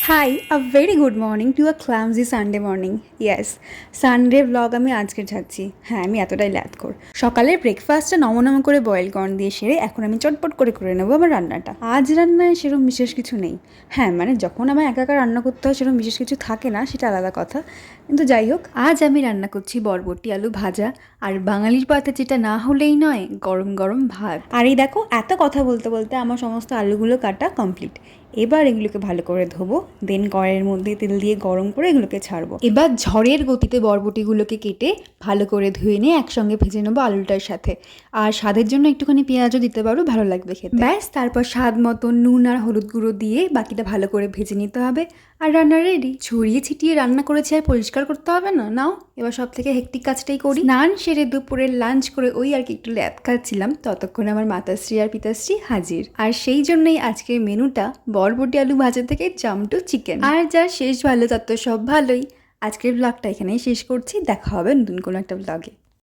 High, a very good morning to a clumsy Sunday morning. Yes, Sunday blog আমি আজকে ছাড়ছি। হ্যাঁ, আমি এতটাই ল্যাদখোর। সকালের ব্রেকফাস্টটা নম করে বয়েল কর্ন দিয়ে সেরে এখন আমি চটপট করে নেবো আমার রান্নাটা। আজ রান্নায় সেরকম বিশেষ কিছু নেই। হ্যাঁ, মানে যখন আমার একা রান্না করতে হয় সেরকম বিশেষ কিছু থাকে না, সেটা আলাদা কথা। কিন্তু যাই হোক, আজ আমি রান্না করছি বরবটি আলু ভাজা, আর বাঙালির পাতে যেটা না হলেই নয়, গরম গরম ভাত। আর এই দেখো, এত কথা বলতে বলতে আমার সমস্ত আলুগুলো কাটা কমপ্লিট। এবার এগুলোকে ভালো করে ধোবো, দেন কড়াইয়ের মধ্যে তেল দিয়ে গরম করে এগুলোকে ছাড়বো। এবার ঝড়ের গতিতে বরবটিগুলোকে কেটে ভালো করে ধুয়ে নিয়ে একসঙ্গে ভেজে নেবো আলুটার সাথে। আর স্বাদের জন্য একটুখানি পেঁয়াজও দিতে পারো, ভালো লাগবে খেতে। ব্যাস, তারপর স্বাদ মতো নুন আর হলুদ গুঁড়ো দিয়ে বাকিটা ভালো করে ভেজে নিতে হবে। আর রান্না রেডি। ছড়িয়ে ছিটিয়ে রান্না করেছি, আর পরিষ্কার করতে হবে না। নাও, এবার সব থেকে হেক্টিক কাজটাই করি। স্নান সেরে দুপুরের লাঞ্চ করে ওই আর কি একটু ল্যাদ খাচ্ছিলাম, ততক্ষণে আমার মাতাশ্রী আর পিতাশ্রী হাজির। আর সেই জন্যই আজকের মেনুটা বরবটি আলু ভাজা থেকে জাম্প টু চিকেন। আর যা শেষ ভালো তত সব ভালোই। আজকের ব্লগটা এখানেই শেষ করছি। দেখা হবে নতুন কোনো একটা ব্লগে।